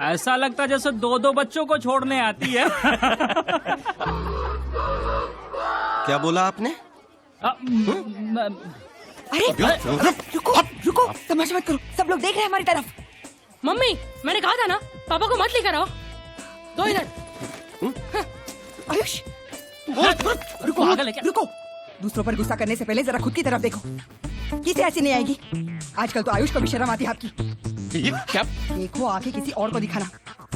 ऐसा लगता जैसे 2-2 बच्चों को छोड़ने आती है। क्या बोला आपने? अरे रुको रुको, तमाशा मत करो, सब लोग देख रहे हैं हमारी तरफ। मम्मी, मैंने कहा था ना पापा को मत लेकर आओ। दो इधर। आयुष रुको रुको, दूसरों पर गुस्सा करने से पहले जरा खुद की तरफ देखो। किसे ऐसी नहीं आएगी? आजकल तो आयुष को भी शर्म आती है आपकी। क्या? देखो आके किसी और को दिखाना।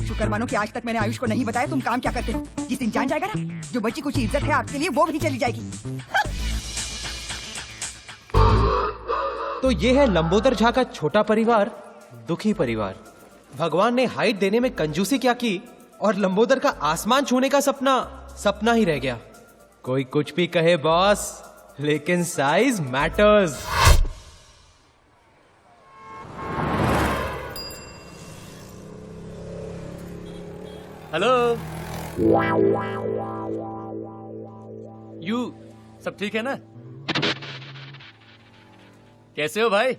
शुक्र मानो कि आज तक मैंने आयुष को नहीं बताया तुम काम क्या करते हो। जिस दिन जान जाएगा ना, जो बची कुछ इज्जत है आपके लिए वो भी चली जाएगी। तो ये है लंबोदर झा का छोटा परिवार, दुखी परिवार। भगवान ने हाइट देने में कंजूसी क्या की और लंबोदर का आसमान छूने का सपना सपना ही रह गया। कोई कुछ भी कहे बॉस, लेकिन साइज मैटर्स। हेलो यू, सब ठीक है ना? कैसे हो भाई?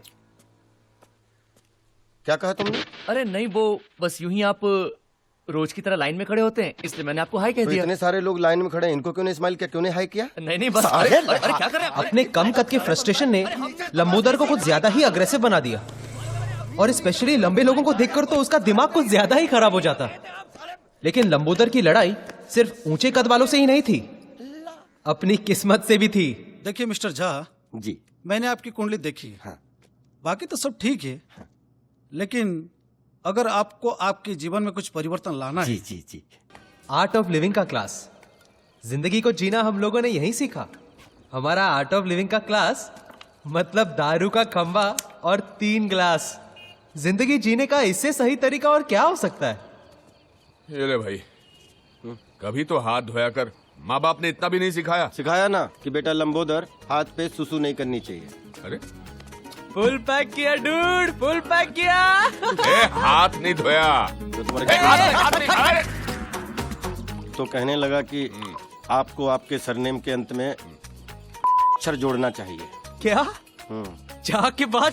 क्या कहा तुमने? अरे नहीं, वो बस यूं ही आप रोज की तरह लाइन में खड़े होते हैं, इसलिए मैंने आपको हाई कह तो दिया। इतने सारे लोग लाइन में खड़े हैं, इनको क्यों नहीं स्माइल किया, क्यों नहीं हाई किया? नहीं बस अरे क्या कर रहे हैं? अपने कम कद के फ्रस्ट्रेशन ने लंबोदर को कुछ ज्यादा ही अग्रेसिव बना दिया, और स्पेशली लंबे लोगों को देखकर तो उसका दिमाग कुछ ज्यादा ही खराब हो जाता। लेकिन लंबोदर की लड़ाई सिर्फ ऊंचे कद वालों से ही नहीं थी, अपनी किस्मत से भी थी। देखिए मिस्टर झा जी, मैंने आपकी कुंडली देखी है। हाँ। बाकी तो सब ठीक है, लेकिन अगर आपको आपके जीवन में कुछ परिवर्तन लाना जी है। जी जी। आर्ट ऑफ लिविंग का क्लास, जिंदगी को जीना हम लोगों ने यहीं सीखा। हमारा आर्ट ऑफ लिविंग का क्लास मतलब दारू का खंबा और 3 ग्लास। जिंदगी जीने का इससे सही तरीका और क्या हो सकता है? ये ले भाई, कभी तो हाथ धोया कर। माँ बाप ने इतना भी नहीं सिखाया? सिखाया ना कि बेटा लंबोदर, हाथ पे सुसु नहीं करनी चाहिए। अरे फुल पैक किया डूड, फुल पैक किया। हाथ नहीं धोया तो तुम्हारे तो कहने लगा कि आपको आपके सरनेम के अंत में अक्षर जोड़ना चाहिए। क्या? चाह के बाद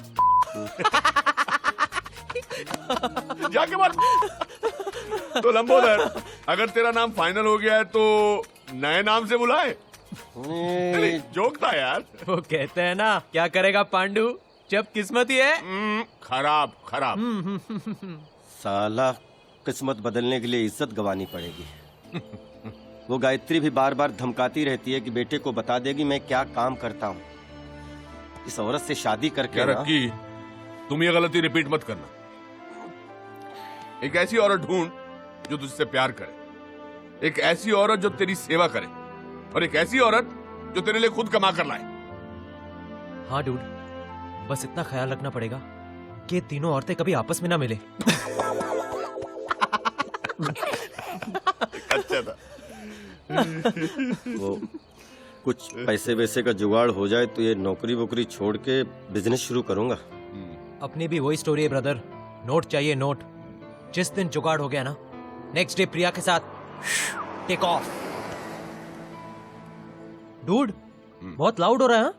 जाके बात। तो लंबोदर, अगर तेरा नाम फाइनल हो गया है तो नए नाम से बुलाए। जोक था यार। वो कहते हैं ना, क्या करेगा पांडु जब किस्मत ही है। खराब खराब। साला, किस्मत बदलने के लिए इज्जत गंवानी पड़ेगी। वो गायत्री भी बार बार धमकाती रहती है कि बेटे को बता देगी मैं क्या काम करता हूँ। इस औरत से शादी करके ना, तुम ये गलती रिपीट मत करना। एक ऐसी औरत ढूंढ जो तुझसे प्यार करे, एक ऐसी औरत जो तेरी सेवा करे, और एक ऐसी औरत जो तेरे लिए खुद कमा कर लाए। हाँ डूड, बस इतना ख्याल रखना पड़ेगा कि तीनों औरतें कभी आपस में ना मिले। अच्छा था। वो कुछ पैसे वैसे का जुगाड़ हो जाए तो ये नौकरी वोकरी छोड़ के बिजनेस शुरू करूंगा। अपनी भी वही स्टोरी है ब्रदर, नोट चाहिए नोट। जिस दिन जुगाड़ हो गया ना, नेक्स्ट डे प्रिया के साथ टेक ऑफ। डूड, बहुत लाउड हो रहा है।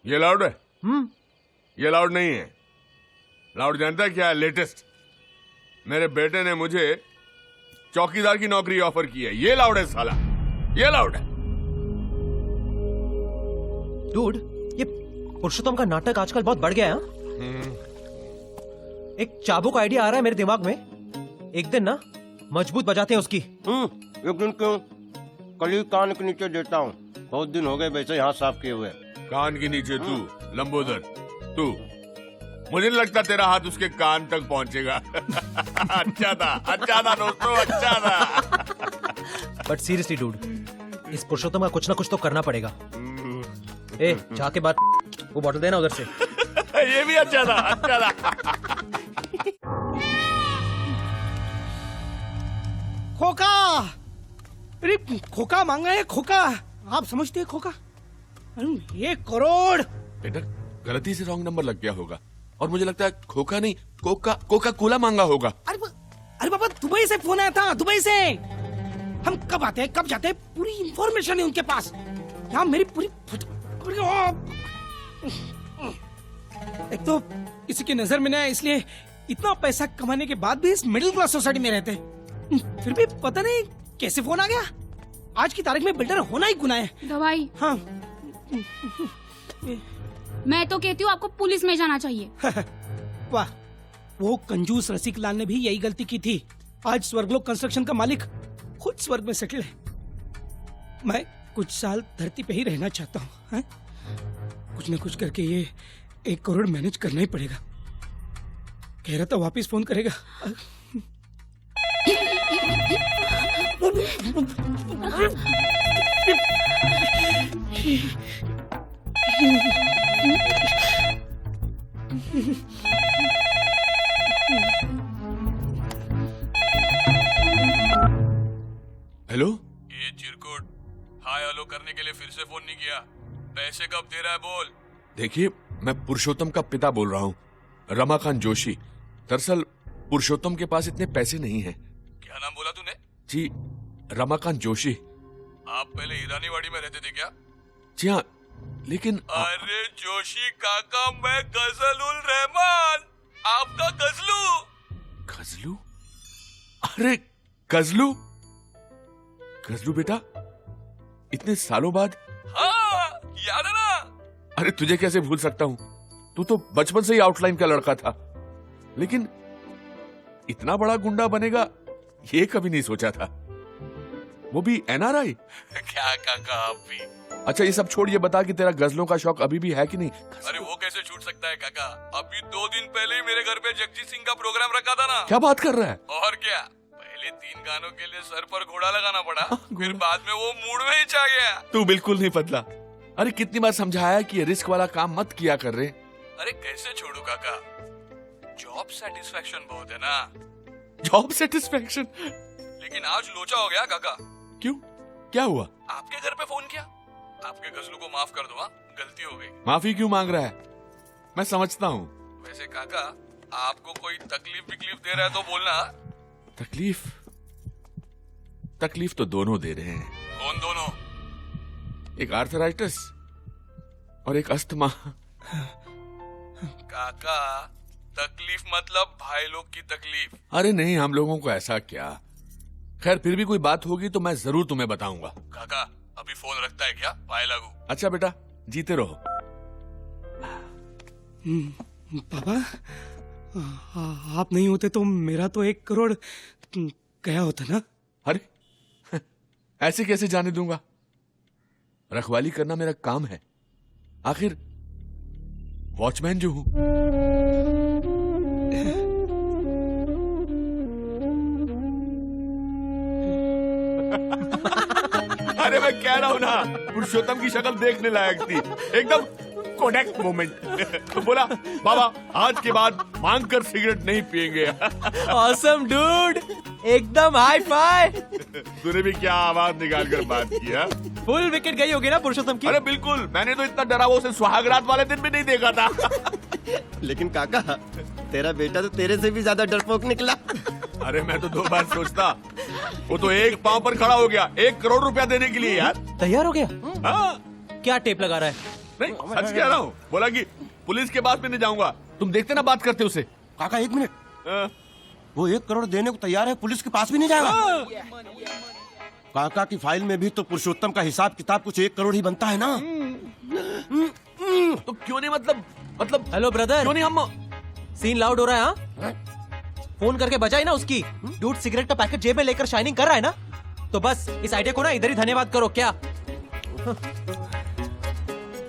ये लाउड है? ये लाउड नहीं है। लाउड जानता है क्या है? लेटेस्ट। मेरे बेटे ने मुझे चौकीदार की नौकरी ऑफर की है। ये लाउड है साला, ये लाउड है। डूड, ये पुरुषोत्तम का नाटक आजकल बहुत बढ़ गया है। एक चाबुक आइडिया आ रहा है मेरे दिमाग में। एक दिन ना मजबूत बजाते हैं उसकी। एक दिन क्यों, कल कान के नीचे देता हूँ। बहुत दिन हो गए वैसे यहाँ साफ किए हुए। कान के नीचे तू लंबोदर, तू, मुझे नहीं लगता तेरा हाथ उसके कान तक पहुंचेगा। अच्छा था दोस्तों, अच्छा था। बट सीरियसली डूड, इस पुरुषोत्तम का कुछ ना कुछ तो करना पड़ेगा। ए, जाके बात, वो बॉटल देना उधर से। ये भी अच्छा था, अच्छा था। खोका, अरे खोका मांगा है, खोका। आप समझते हैं खोका? 1 करोड़। बेटा, गलती से रॉन्ग नंबर लग गया होगा, और मुझे लगता है खोका नहीं, कोका कोला मांगा होगा। अरे बाबा, दुबई से फोन आया था, दुबई से। हम कब आते हैं, कब जाते हैं, पूरी इंफॉर्मेशन है उनके पास। यहाँ मेरी पूरी एक तो किसी की नजर में ना, इसलिए इतना पैसा कमाने के बाद भी इस मिडिल क्लास सोसाइटी में रहते हैं। फिर भी पता नहीं कैसे फोन आ गया। आज की तारीख में बिल्डर होना ही गुनाह है। दवाई हाँ। मैं तो कहती हूँ आपको पुलिस में जाना चाहिए। वाह, वो कंजूस रसिक लाल ने भी यही गलती की थी। आज स्वर्गलोक कंस्ट्रक्शन का मालिक खुद स्वर्ग में सेटल है। मैं कुछ साल धरती पे ही रहना चाहता हूँ। कुछ न कुछ करके ये 1 करोड़ मैनेज करना ही पड़ेगा। कह रहा था वापिस फोन करेगा। हेलो, ये चिरकुट हाय हेलो करने के लिए फिर से फोन नहीं किया। पैसे कब दे रहा है बोल। देखिए, मैं पुरुषोत्तम का पिता बोल रहा हूँ, रमाकांत जोशी। दरअसल पुरुषोत्तम के पास इतने पैसे नहीं हैं। क्या नाम बोला तूने? जी, रमाकांत जोशी। आप पहले ईरानीवाड़ी में रहते थे क्या? जी हाँ, लेकिन अरे जोशी काका, मैं गजलुल रहमान, आपका गजलू। गजलू? अरे गजलू, गजलू बेटा, इतने सालों बाद। हाँ, याद है ना? अरे तुझे कैसे भूल सकता हूँ, तू तो बचपन से ही आउटलाइन का लड़का था। लेकिन इतना बड़ा गुंडा बनेगा ये कभी नहीं सोचा था, वो भी एनआरआई। क्या काका आप भी? अच्छा ये सब छोड़, ये बता कि तेरा गजलों का शौक अभी भी है कि नहीं? अरे वो कैसे छूट सकता है काका, अभी 2 दिन पहले ही मेरे घर पे जगजीत सिंह का प्रोग्राम रखा था ना। क्या बात कर रहा है? और क्या, पहले 3 गानों के लिए सर पर घोड़ा लगाना पड़ा, फिर बाद में वो मूड में ही छा गया। तू बिल्कुल नहीं बदला। अरे कितनी बार समझाया कि ये रिस्क वाला काम मत किया कर रहे। अरे कैसे छोड़ू काका, जॉब सेटिस्फेक्शन बहुत है ना। Job satisfaction? लेकिन आज लोचा हो गया काका। क्यों, क्या हुआ? आपके घर पे फोन किया, आपके गजलू को माफ कर दो। हाँ, गलती हो गई। माफी क्यों मांग रहा है? मैं समझता हूँ। वैसे काका, आपको कोई तकलीफ विकलीफ दे रहा है तो बोलना। तकलीफ? तकलीफ तो दोनों दे रहे हैं। कौन दोनों? एक आर्थराइटिस और एक अस्थमा। काका, तकलीफ मतलब भाई लोग की तकलीफ। अरे नहीं, हम लोगों को ऐसा क्या। खैर, फिर भी कोई बात होगी तो मैं जरूर तुम्हें बताऊंगा। काका, अभी फोन रखता है क्या? पाए लागू। अच्छा बेटा, जीते रहो। पापा, आप नहीं होते तो मेरा तो 1 करोड़ गया होता ना। अरे ऐसे कैसे जाने दूंगा? रखवाली करना मेरा काम है, आखिर वॉचमैन जो हूं। अरे मैं कह रहा हूं ना, पुरुषोत्तम की शक्ल देखने लायक थी, एकदम कोडेक मोमेंट। बोला बाबा, आज के बाद मांग कर सिगरेट नहीं पिएंगे। ऑसम डूड, एकदम हाई फाई। तूने भी क्या आवाज निकाल कर बात किया? फुल विकेट गई होगी ना पुरुषोत्तम की। अरे बिल्कुल, मैंने तो इतना डरा वो उसे सुहागरात वाले दिन भी नहीं देखा था। लेकिन काका, तेरा बेटा तो तेरे से भी ज्यादा डरपोक निकला। अरे मैं तो 2 बार सोचता, वो तो एक पांव पर खड़ा हो गया 1 करोड़ रुपया देने के लिए। यार तैयार हो गया? हाँ। क्या टेप लगा रहा है? नहीं, सच कह रहा हूँ। बोला कि पुलिस के पास में नहीं जाऊंगा। तुम देखते ना बात करते उसे। काका 1 मिनट, हाँ। वो 1 करोड़ देने को तैयार है, पुलिस के पास भी नहीं जाएगा। काका की फाइल में भी तो पुरुषोत्तम का हिसाब किताब कुछ 1 करोड़ ही बनता है ना। तो क्यों नहीं, मतलब हेलो ब्रदर, क्यों नहीं हम। सीन लाउड हो रहा है? हाँ, फोन करके बजाई ना उसकी। डूड सिगरेट का पैकेट जेब में लेकर शाइनिंग कर रहा है ना, तो बस इस आइडिया को ना इधर ही धन्यवाद करो। क्या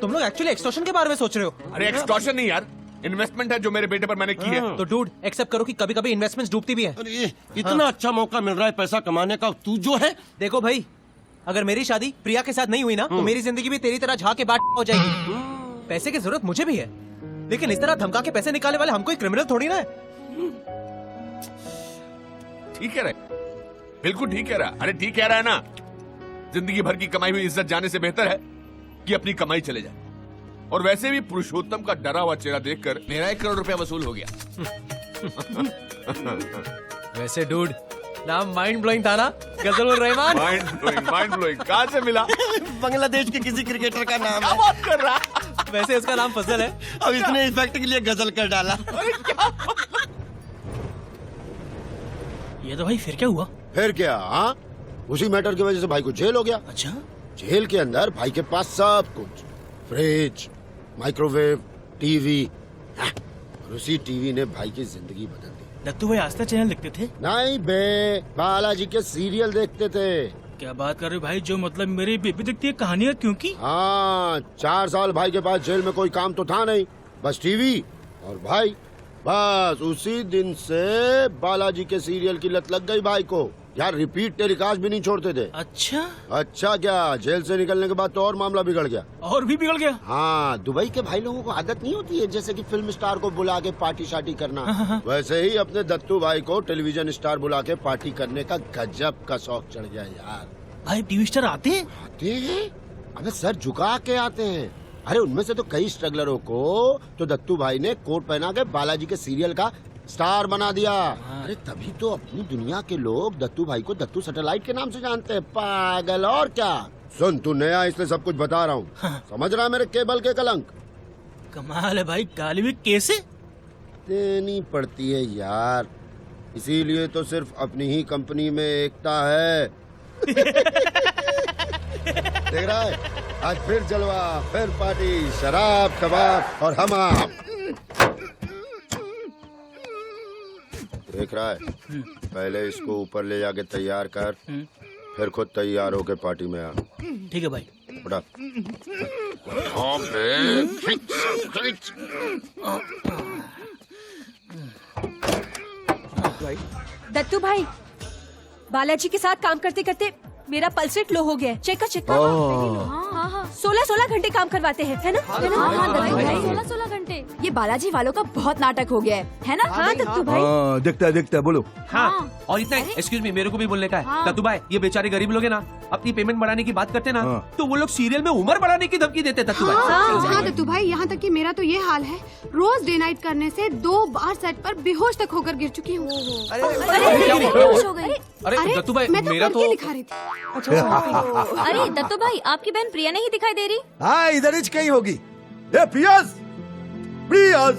तुम लोग एक्चुअली एक्सटॉर्शन के बारे में सोच रहे हो? अरे एक्सटॉर्शन नहीं यार, इन्वेस्टमेंट है जो मेरे बेटे पर मैंने की है। तो डूड एक्सेप्ट करो कि कभी कभी इन्वेस्टमेंट्स डूबती भी है। अरे ये इतना अच्छा मौका मिल रहा है पैसा कमाने का, तू जो है। देखो भाई, अगर मेरी शादी प्रिया के साथ नहीं हुई ना, तो मेरी जिंदगी भी तेरी तरह झाके बाट हो जाएगी। पैसे की जरूरत मुझे भी है, लेकिन इस तरह धमका के पैसे निकालने वाले हम कोई क्रिमिनल थोड़ी ना है। ठीक कह रहा है, बिल्कुल ठीक कह रहा है। अरे ठीक कह रहा है ना, जिंदगी भर की कमाई हुई इज्जत जाने से बेहतर है कि अपनी कमाई चले जाए। और वैसे भी पुरुषोत्तम का डरा हुआ चेहरा देखकर मेरा 1 करोड़ रुपया वसूल हो गया। वैसे डूड, नाम माइंड ब्लोइंग था ना, गजलुल रहमान। माइंड ब्लोइंग कहाँ से मिला? बांग्लादेश के किसी क्रिकेटर का नाम क्या है। बात कर रहा? वैसे इसका नाम फजल है। अब इसने इफेक्ट के लिए गजल कर डाला। ये तो भाई फिर क्या हुआ? फिर क्या? हाँ, उसी मैटर की वजह से भाई को जेल हो गया। अच्छा, जेल के अंदर भाई के पास सब कुछ, फ्रिज, माइक्रोवेव, टीवी, और उसी टीवी ने भाई की जिंदगी बदल दी। दत्तू भाई आस्था चैनल देखते थे? नहीं बे, बालाजी के सीरियल देखते थे। क्या बात कर रहे हो भाई? जो मतलब मेरी बेबी देखती है कहानियाँ, क्योंकि हाँ, 4 साल भाई के पास जेल में कोई काम तो था नहीं, बस टीवी और भाई। बस उसी दिन से बालाजी के सीरियल की लत लग गई भाई को। यार रिपीट टेलीकास्ट भी नहीं छोड़ते थे। अच्छा क्या, जेल से निकलने के बाद तो और मामला बिगड़ गया। और भी बिगड़ गया? हाँ, दुबई के भाई लोगों को आदत नहीं होती है जैसे कि फिल्म स्टार को बुला के पार्टी शार्टी करना। वैसे ही अपने दत्तू भाई को टेलीविजन स्टार बुला के पार्टी करने का गजब का शौक चढ़ गया यार। भाई टीवी स्टार आते हैं? आते हैं? अबे सर झुका के आते हैं। अरे उनमें से तो कई स्ट्रगलरों को तो दत्तू भाई ने कोट पहना के बालाजी के सीरियल का स्टार बना दिया। अरे तभी तो अपनी दुनिया के लोग दत्तू भाई को दत्तू सैटेलाइट के नाम से जानते हैं। पागल, और क्या। सुन, तू नया इसलिए सब कुछ बता रहा हूँ। समझ रहा है मेरे केबल के कलंक? कमाल है भाई, गाली भी कैसे देनी पड़ती है यार, इसीलिए तो सिर्फ अपनी ही कंपनी में एकता है। देख रहा है, आज फिर जलवा, फिर पार्टी, शराब, कबाब और हमाम। देख रहा है, पहले इसको ऊपर ले जाके तैयार कर, फिर खुद तैयार होके पार्टी में आ। ठीक है भाई। बड़ा दत्तू भाई, बालाजी के साथ काम करते करते मेरा पल्स रेट लो हो गया है। चेक कर। हाँ, 16 घंटे काम करवाते हैं, है ना? हाँ दत्तू भाई, 16 घंटे। ये बालाजी वालों का बहुत नाटक हो गया है ना? हाँ दत्तू भाई। दिखता है बोलो। हाँ, और इतना एक्सक्यूज मी, मेरे को भी बोलने का है। दत्तू भाई, ये बेचारे गरीब लोग हैं ना, अपनी पेमेंट बढ़ाने की बात करते ना, तो वो लोग सीरियल में उम्र बढ़ाने की धमकी देते। दत्तू भाई, हाँ दत्तू भाई, यहाँ तक कि मेरा तो ये हाल है, रोज डे नाइट करने से 2 बार सेट पर बेहोश तक होकर गिर चुकी हूँ। अरे दत्तू भाई, मैं तो मेरा करके तो दिखा रही थी। अरे दत्तू भाई, आपकी बहन प्रिया नहीं दिखाई दे रही? हाँ, इधर ही कहीं होगी। ए प्रियास, प्रियास।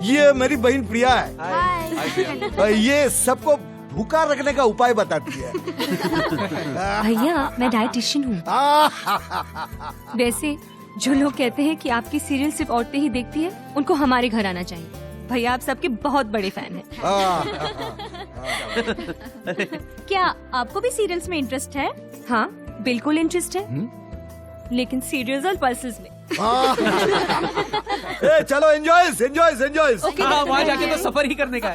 ये मेरी बहन प्रिया है। ये सबको भूखा रखने का उपाय बताती है। भैया, मैं डाइटिशियन हूँ। वैसे जो लोग कहते हैं कि आपकी सीरियल सिर्फ औरतें ही देखती है, उनको हमारे घर आना चाहिए। भैया, आप सबके बहुत बड़े फैन हैं। क्या आपको भी सीरियल्स में इंटरेस्ट है? हाँ, बिल्कुल इंटरेस्ट है। लेकिन सीरियल्स और पल्सेस में। ए, चलो एंजॉय। वहाँ जाके तो सफर ही करने का है।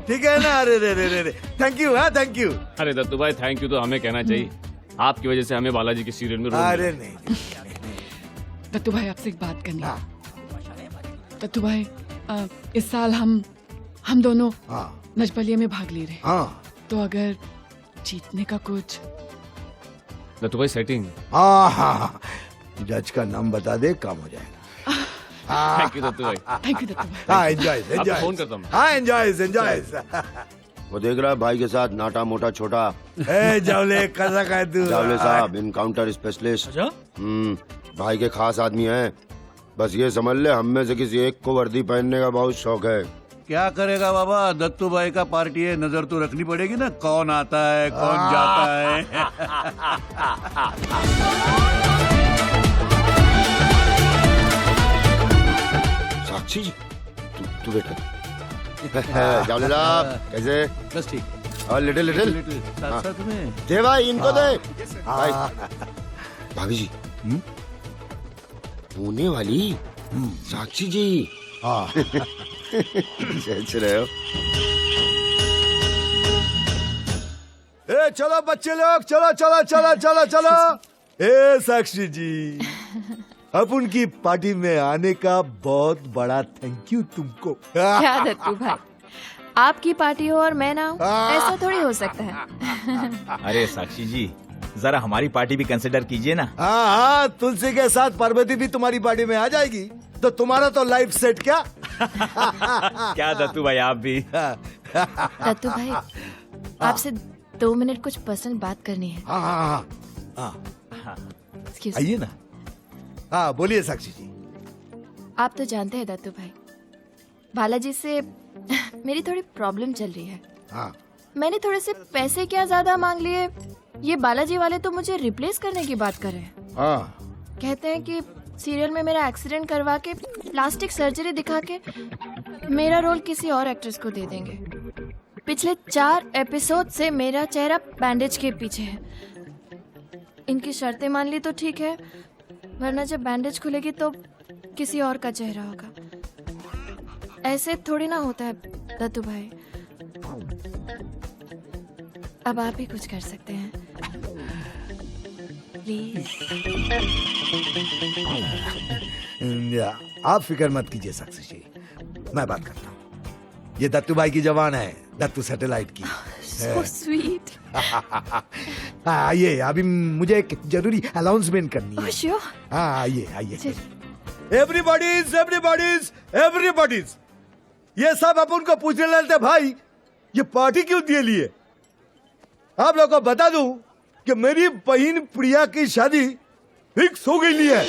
ठीक है ना? अरे थैंक यू। हाँ, थैंक यू। अरे दत्तू भाई, थैंक यू तो हमें कहना चाहिए। आपकी वजह से हमें बालाजी के सीरियल में अरे नहीं। दत्तू भाई, आपसे एक बात करनी है। दत्तू भाई, इस साल हम दोनों नजबलिया में भाग ले रहे हैं। तो अगर जीतने का कुछ। दत्तू भाई सेटिंग। हाँ, जज का नाम बता दे, काम हो जाएगा। थैंक यू दत्तू भाई। थैंक यू दत्तू भाई। हाँ, एंजॉय। फोन करता हूँ। हाँ, एंजॉय। वो देख रहा है भाई के साथ नाटा मोटा छोटा। जावले, कैसा का है तू? जावले साहब, इनकाउंटर स्पेशलिस्ट। भाई के खास आदमी हैं। बस ये समझ ले, हम में से किसी एक को वर्दी पहनने का बहुत शौक है। क्या करेगा बाबा, दत्तू भाई का पार्टी है, नजर तो रखनी पड़ेगी ना, कौन आता है कौन जाता है। साक्षी जी, तू बैठा। जावले साहब, कैसे? बस ठीक। और लिटिल साथ में दे भाई, इनको दे भाई। भाभी जी, होने वाली साक्षी जी। सोच रहे हो? ए चलो बच्चे लोग, चलो। ए साक्षी जी, अब उनकी पार्टी में आने का बहुत बड़ा थैंक यू तुमको। क्या दत्तू भाई, आपकी पार्टी हो और मैं ना हूँ, ऐसा थोड़ी हो सकता है। अरे साक्षी जी, जरा हमारी पार्टी भी कंसिडर कीजिए ना। हाँ, तुलसी के साथ पार्वती भी तुम्हारी पार्टी में आ जाएगी, तो तुम्हारा तो लाइफ सेट। क्या क्या दत्तू भाई, आप भी। दत्तू भाई, आपसे 2 मिनट कुछ पर्सनल बात करनी है। हाँ, Excuse me. आइए ना। हाँ बोलिए साक्षी जी। आप तो जानते हैं दत्तू भाई, बालाजी से मेरी थोड़ी प्रॉब्लम चल रही है। हाँ। मैंने थोड़े से पैसे क्या ज्यादा मांग लिए, ये बालाजी वाले तो मुझे रिप्लेस करने की बात कर रहे हैं। हाँ। कहते हैं कि सीरियल में मेरा एक्सीडेंट करवा के प्लास्टिक सर्जरी दिखा के मेरा रोल किसी और एक्ट्रेस को दे देंगे। पिछले 4 एपिसोड से मेरा चेहरा बैंडेज के पीछे है। इनकी शर्तें मान ली तो ठीक है, वरना जब बैंडेज खुलेगी तो किसी और का चेहरा होगा। ऐसे थोड़ी ना होता है दत्तू भाई। अब आप ही कुछ कर सकते हैं प्लीज। आप फिक्र मत कीजिए साक्षी जी, मैं बात करता हूँ। ये दत्तू भाई की जवान है, दत्तू सैटेलाइट की। So sweet. आइए, अभी मुझे एक जरूरी अनाउंसमेंट करनी है। Sure. हाँ आइए आइए। एवरीबॉडीज ये सब अपन को पूछने लगते भाई, ये पार्टी क्यों दिए लिए? आप लोगों को बता दूं कि मेरी बहन प्रिया की शादी फिक्स हो गई है।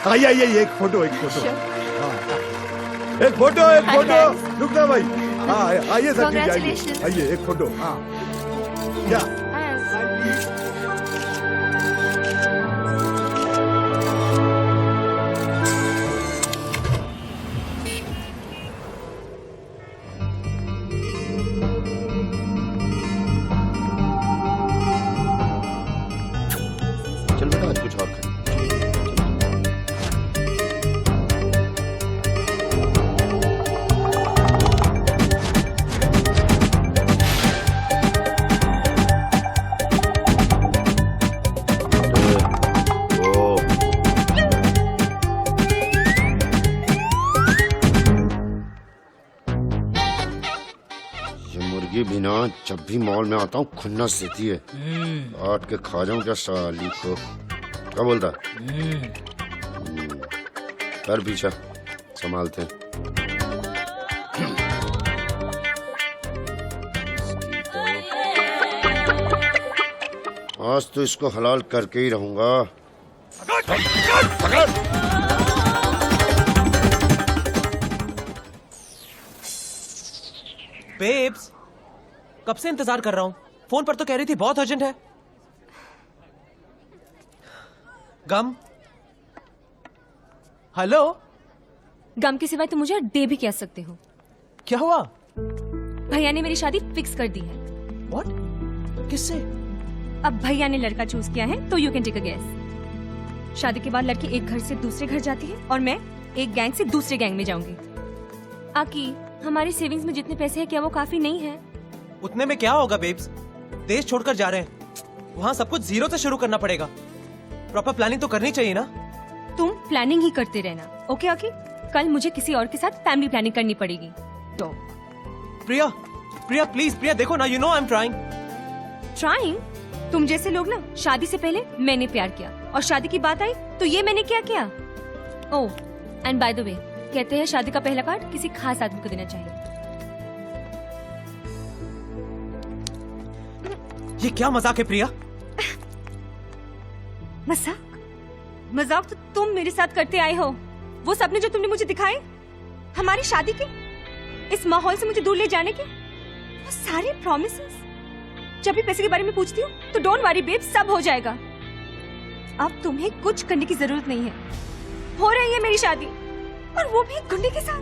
आइए आइए, एक फोटो एक फोटो रुकना भाई। हाँ आइए सर, आइए एक फोटो। हाँ क्या चल बेटा, आज कुछ और कर। भी ना, जब भी मॉल में आता हूँ खुन्नस देती है। काट के खा जाऊं क्या साली को। क्या बोलता? कर पीछा, संभालते हैं। आज तो इसको हलाल करके ही रहूंगा। बेब्स, कब से इंतजार कर रहा हूँ। फोन पर तो कह रही थी बहुत अर्जेंट है। गम, हेलो। गम के सिवाय तुम मुझे डे भी कह सकते हो। क्या हुआ? भैया ने मेरी शादी फिक्स कर दी है। What? किससे? अब भैया ने लड़का चूज किया है तो you can take a guess. शादी के बाद लड़की एक घर से दूसरे घर जाती है और मैं एक गैंग से दूसरे गैंग में जाऊंगी। आकी, हमारी सेविंग्स में जितने पैसे हैं क्या वो काफी नहीं है? उतने में क्या होगा बेब्स, देश छोड़कर जा रहे हैं, वहाँ सब कुछ जीरो से शुरू करना पड़ेगा। प्रॉपर प्लानिंग तो करनी चाहिए ना। तुम प्लानिंग ही करते रहना, ओके आकी? कल मुझे किसी और के साथ फैमिली प्लानिंग करनी पड़ेगी तो। प्रिया, प्रिया प्लीज, प्रिया देखो ना, you know I am trying. Trying? तुम जैसे लोग ना, शादी से पहले मैंने प्यार किया और शादी की बात आई तो ये मैंने क्या किया। Oh and by the way, कहते हैं शादी का पहला कार्ड किसी खास आदमी को देना चाहिए। ये क्या मजाक है प्रिया? मजाक? मजाक तो तुम मेरे साथ करते आए हो। वो सपने जो तुमने मुझे दिखाए, हमारी शादी के, इस माहौल से मुझे दूर ले जाने के, वो सारे प्रॉमिसेस। जब भी पैसे के बारे में पूछती हूँ तो डोंट वरी बेब, सब हो जाएगा। अब तुम्हें कुछ करने की जरूरत नहीं है। हो रही है मेरी शादी, और वो भी एक गुंडे के साथ।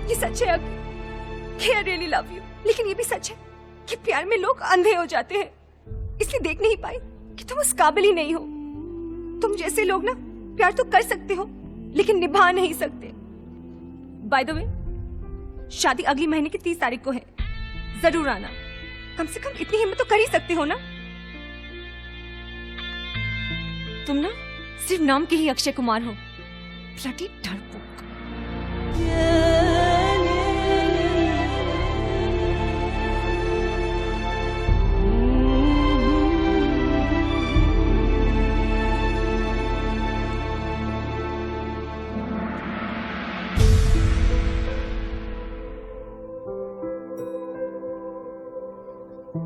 ये सच है कि आई रियली लव यू, लेकिन ये भी सच है कि प्यार में लोग अंधे हो जाते हैं, इसलिए देख नहीं पाए कि तुम उस काबिल ही नहीं हो। तुम जैसे लोग ना प्यार तो कर सकते हो लेकिन निभा नहीं सकते। बाय द वे, शादी अगली महीने की 30 तारीख को है, जरूर आना। कम से कम इतनी हिम्मत तो कर ही सकते हो ना। तुम ना सिर्फ नाम के ही अक्षय कुमार हो, ब्लडी डरपोक।